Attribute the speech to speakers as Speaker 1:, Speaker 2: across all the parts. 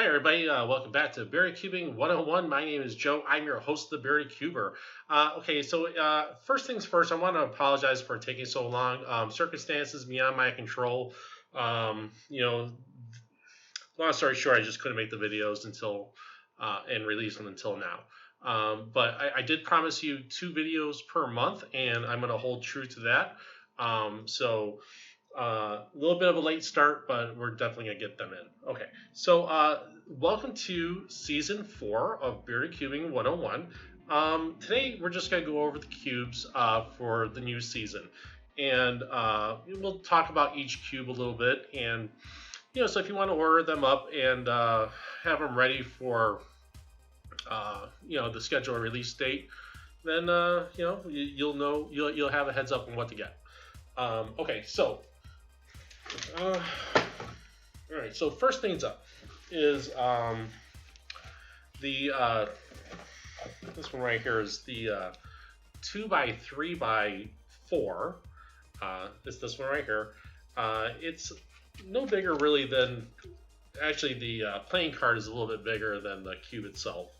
Speaker 1: Hey everybody, welcome back to Beardedcubing 101. My name is Joe. I'm your host of the Beardedcuber. First things first, I want to apologize for taking so long. Circumstances beyond my control. Um, you know, Long story short, I just couldn't make the videos until and release them until now. But I did promise you 2 videos per month, and I'm going to hold true to that. A little bit of a late start, but we're definitely going to get them in. Okay, welcome to Season 4 of Beardedcubing 101. Today, we're just going to go over the cubes for the new season. And we'll talk about each cube a little bit. And, so if you want to order them up and have them ready for, the scheduled release date, then, you'll have a heads up on what to get. All right, so first things up is this one right here is the 2x3x4. It's this one right here. It's no bigger really than, actually the playing card is a little bit bigger than the cube itself.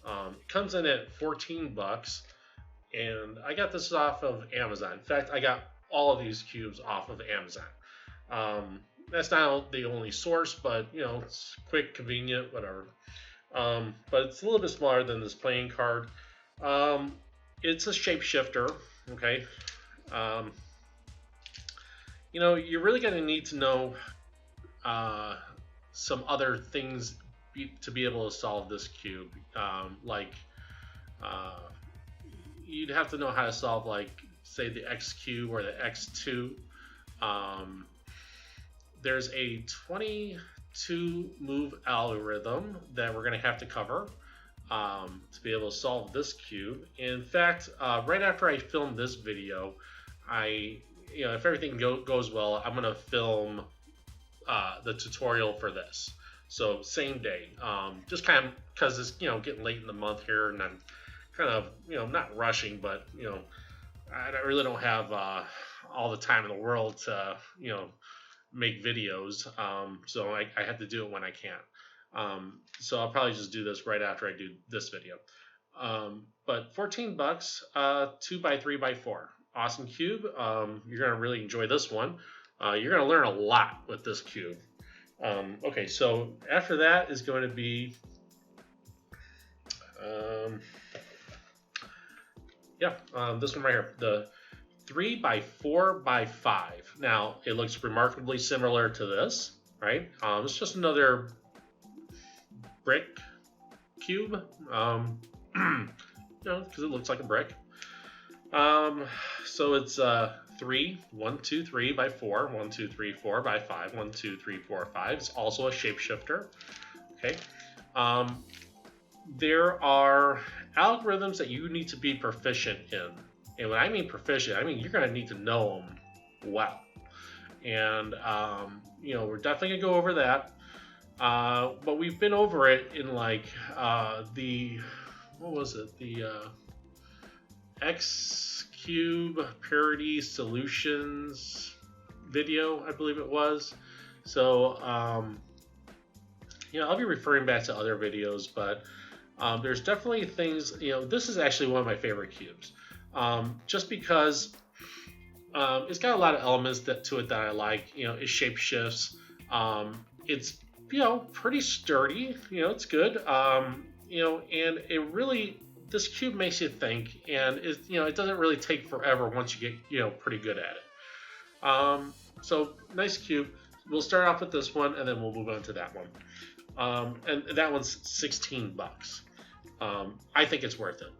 Speaker 1: It comes in at $14, and I got this off of Amazon. In fact, I got all of these cubes off of Amazon. That's not the only source, but it's quick, convenient, whatever. But it's a little bit smaller than this playing card. It's a shapeshifter. Okay. You're really going to need to know some other things to be able to solve this cube. You'd have to know how to solve, say, the X cube or the X2. There's a 22 move algorithm that we're going to have to cover to be able to solve this cube. In fact, right after I film this video, if everything goes well, I'm going to film the tutorial for this. So same day, just kind of because it's getting late in the month here, and I'm kind of not rushing, but I really don't have all the time in the world to make videos, so I have to do it when I can. So I'll probably just do this right after I do this video. But $14, 2x3x4, awesome cube. You're gonna really enjoy this one. You're gonna learn a lot with this cube. Okay, so after that is going to be this one right here, the 3x4x5. Now it looks remarkably similar to this, right? It's just another brick cube, because it looks like a brick. So it's 3, 1, 2, 3 by 4, 1, 2, 3, 4 by 5, 1, 2, 3, 4, 5. It's also a shapeshifter. Okay. There are algorithms that you need to be proficient in. And when I mean proficient, I mean you're going to need to know them well. And, we're definitely going to go over that. But we've been over it in the X Cube Parity Solutions video, I believe it was. So, I'll be referring back to other videos, but there's definitely things, this is actually one of my favorite cubes. Just because it's got a lot of elements to it that I like. It shape shifts. It's pretty sturdy. It's good. And it really, this cube makes you think, and it doesn't really take forever once you get pretty good at it. So nice cube. We'll start off with this one, and then we'll move on to that one. And that one's $16. I think it's worth it.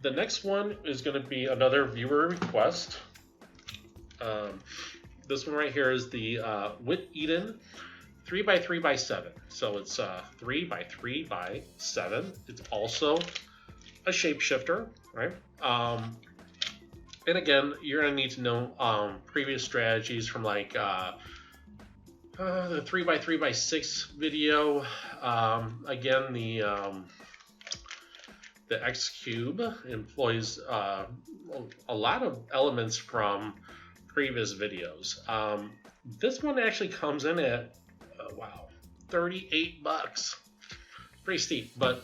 Speaker 1: The next one is going to be another viewer request. This one right here is the Wit Eden 3x3x7. So it's 3x3x7. It's also a shapeshifter, right? And again, you're going to need to know previous strategies from the 3x3x6 video. Again, the X Cube employs a lot of elements from previous videos. This one actually comes in at $38. Pretty steep, but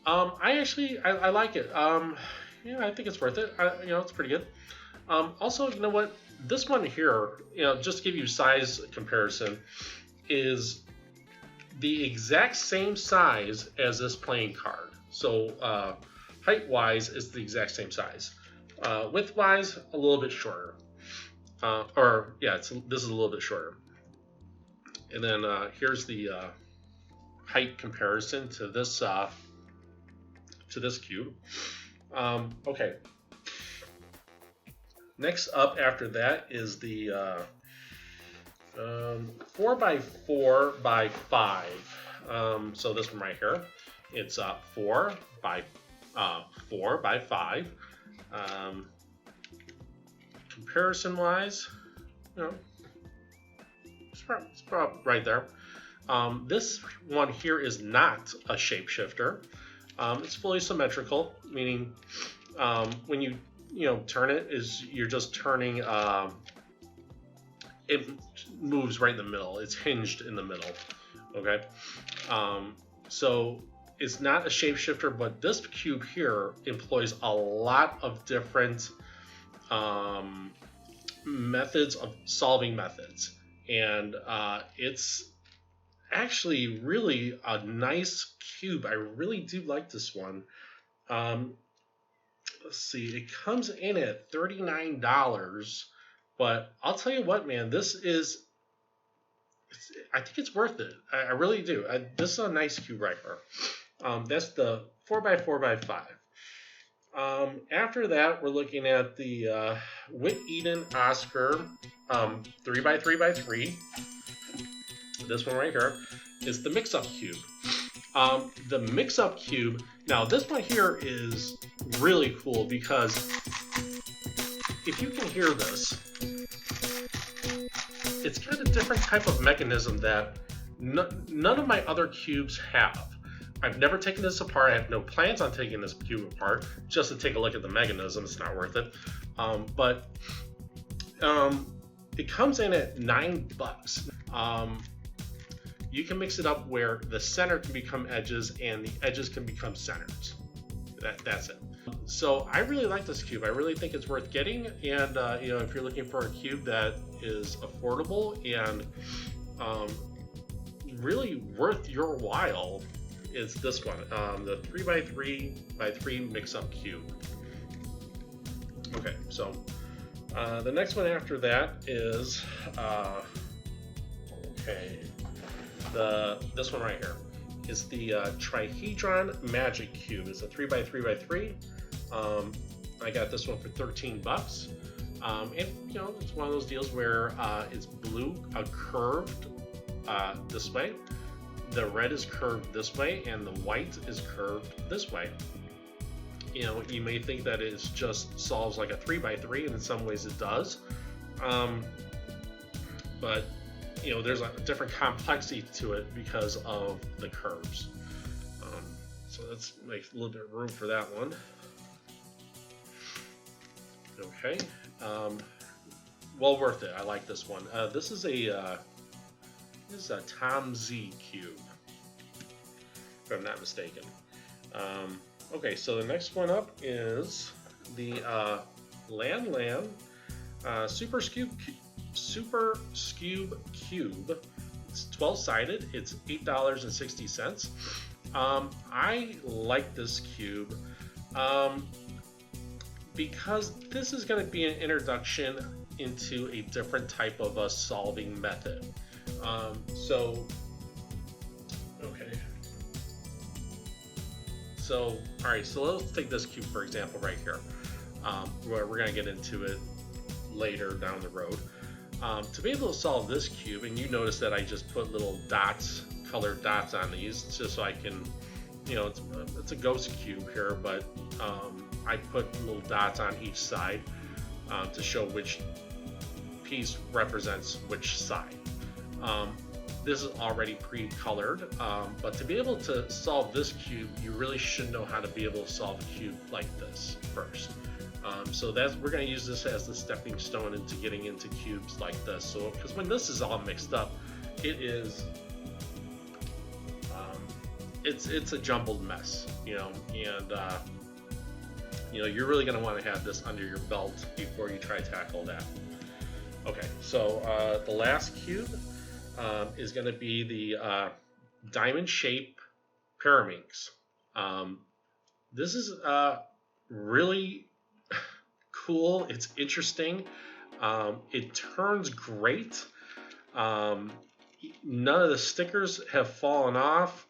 Speaker 1: I like it. Yeah, I think it's worth it. It's pretty good. Also, you know what? This one here, just to give you size comparison, is the exact same size as this playing card. So height-wise, it's the exact same size. Width-wise, a little bit shorter. This is a little bit shorter. And then here's the height comparison to this cube. Okay. Next up after that is the 4x4 by 5. So this one right here, it's 4 by 5. Comparison wise, it's probably right there. This one here is not a shapeshifter. It's fully symmetrical, meaning when you turn it, you're just turning. It moves right in the middle. It's hinged in the middle. Okay, so it's not a shapeshifter, but this cube here employs a lot of different methods of solving methods, and it's actually really a nice cube. I really do like this one. Let's see, it comes in at $39, but I'll tell you what, man, I think it's worth it. I really do. This is a nice cube right here. That's the 4x4 by 5. After that, we're looking at the Whit Eden Oscar 3x3 by 3. This one right here is the mix-up cube. The mix-up cube, now this one here is really cool because if you can hear this, it's got a different type of mechanism that none of my other cubes have. I've never taken this apart. I have no plans on taking this cube apart just to take a look at the mechanism. It's not worth it. But it comes in at $9. You can mix it up where the center can become edges and the edges can become centers. That's it. So I really like this cube. I really think it's worth getting. And if you're looking for a cube that is affordable and really worth your while, is this one, the 3x3 by 3 mix-up cube. Okay, so the next one after that is this one right here is the Trihedron Magic Cube. It's a 3x3 by 3. I got this one for $13. And it's one of those deals where it's blue, curved this way. The red is curved this way, and the white is curved this way. You may think that it just solves like a 3x3, and in some ways it does. But there's a different complexity to it because of the curves. So let's make a little bit of room for that one. Okay. Well worth it. I like this one. This is a Tom Z cube, if I'm not mistaken. Okay, so the next one up is the Lan Super Scube Cube. It's 12-sided. It's $8.60. I like this cube because this is going to be an introduction into a different type of a solving method. So all right, so let's take this cube for example right here, where we're going to get into it later down the road. To be able to solve this cube, and you notice that I just put little dots, colored dots on these, just so I can, it's a ghost cube here, but I put little dots on each side to show which piece represents which side. This is already pre-colored, but to be able to solve this cube, you really should know how to be able to solve a cube like this first. So we're going to use this as the stepping stone into getting into cubes like this. So because when this is all mixed up, it is it's a jumbled mess, and you're really going to want to have this under your belt before you try to tackle that. Okay, so the last cube is going to be the diamond shape pyraminx. This is really cool. It's interesting. It turns great. None of the stickers have fallen off.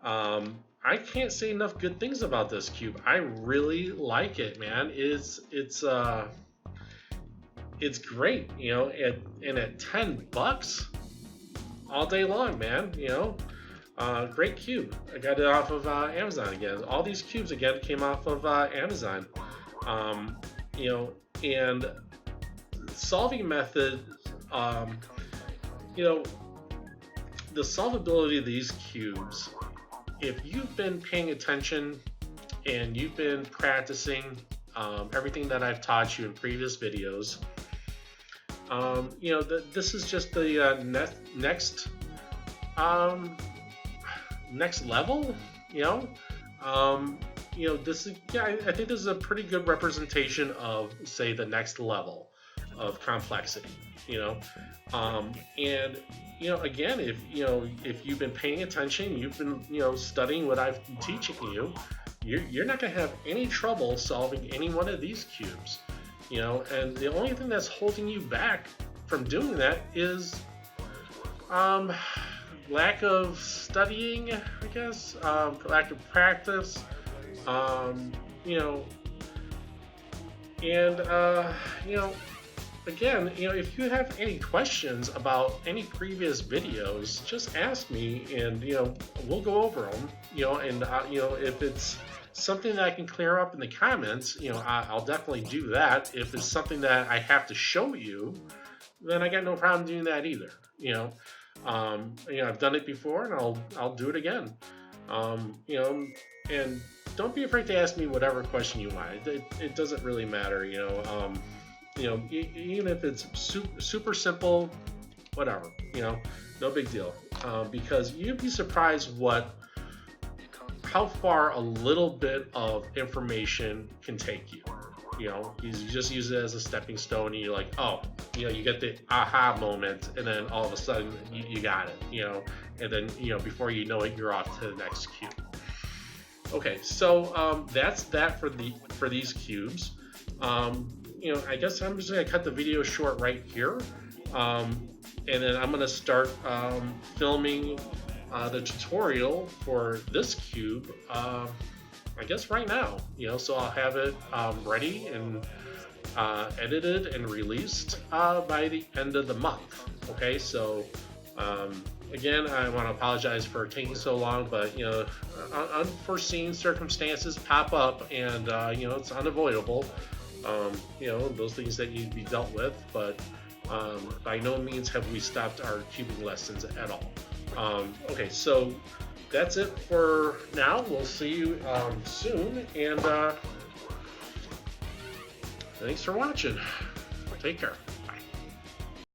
Speaker 1: I can't say enough good things about this cube. I really like it, man. It's great, and at $10 all day long, man. Great cube. I got it off of Amazon again. All these cubes again came off of Amazon. And solving method, the solvability of these cubes, if you've been paying attention and you've been practicing everything that I've taught you in previous videos, this is just the next level. This is, I think this is a pretty good representation of, say, the next level of complexity. And again, if you've been paying attention, you've been studying what I've been teaching you, you're not going to have any trouble solving any one of these cubes. And the only thing that's holding you back from doing that is lack of studying, I guess, lack of practice, again, if you have any questions about any previous videos, just ask me, and we'll go over them. And if it's something that I can clear up in the comments, I'll definitely do that. If it's something that I have to show you, then I got no problem doing that either. I've done it before, and I'll do it again. And don't be afraid to ask me whatever question you want. It doesn't really matter. Even if it's super simple, whatever. No big deal. Because you'd be surprised how far a little bit of information can take you. You just use it as a stepping stone, and you're like, oh, you get the aha moment, and then all of a sudden you got it, and then before you know it, you're off to the next cube. Okay, so that's that for these cubes. I guess I'm just gonna cut the video short right here, and then I'm gonna start filming the tutorial for this cube. I guess right now, so I'll have it ready and edited and released by the end of the month. Okay, so again, I want to apologize for taking so long, but unforeseen circumstances pop up, and it's unavoidable. Those things that need to be dealt with, but by no means have we stopped our cubing lessons at all. Okay, so that's it for now. We'll see you soon, and thanks for watching. Take care.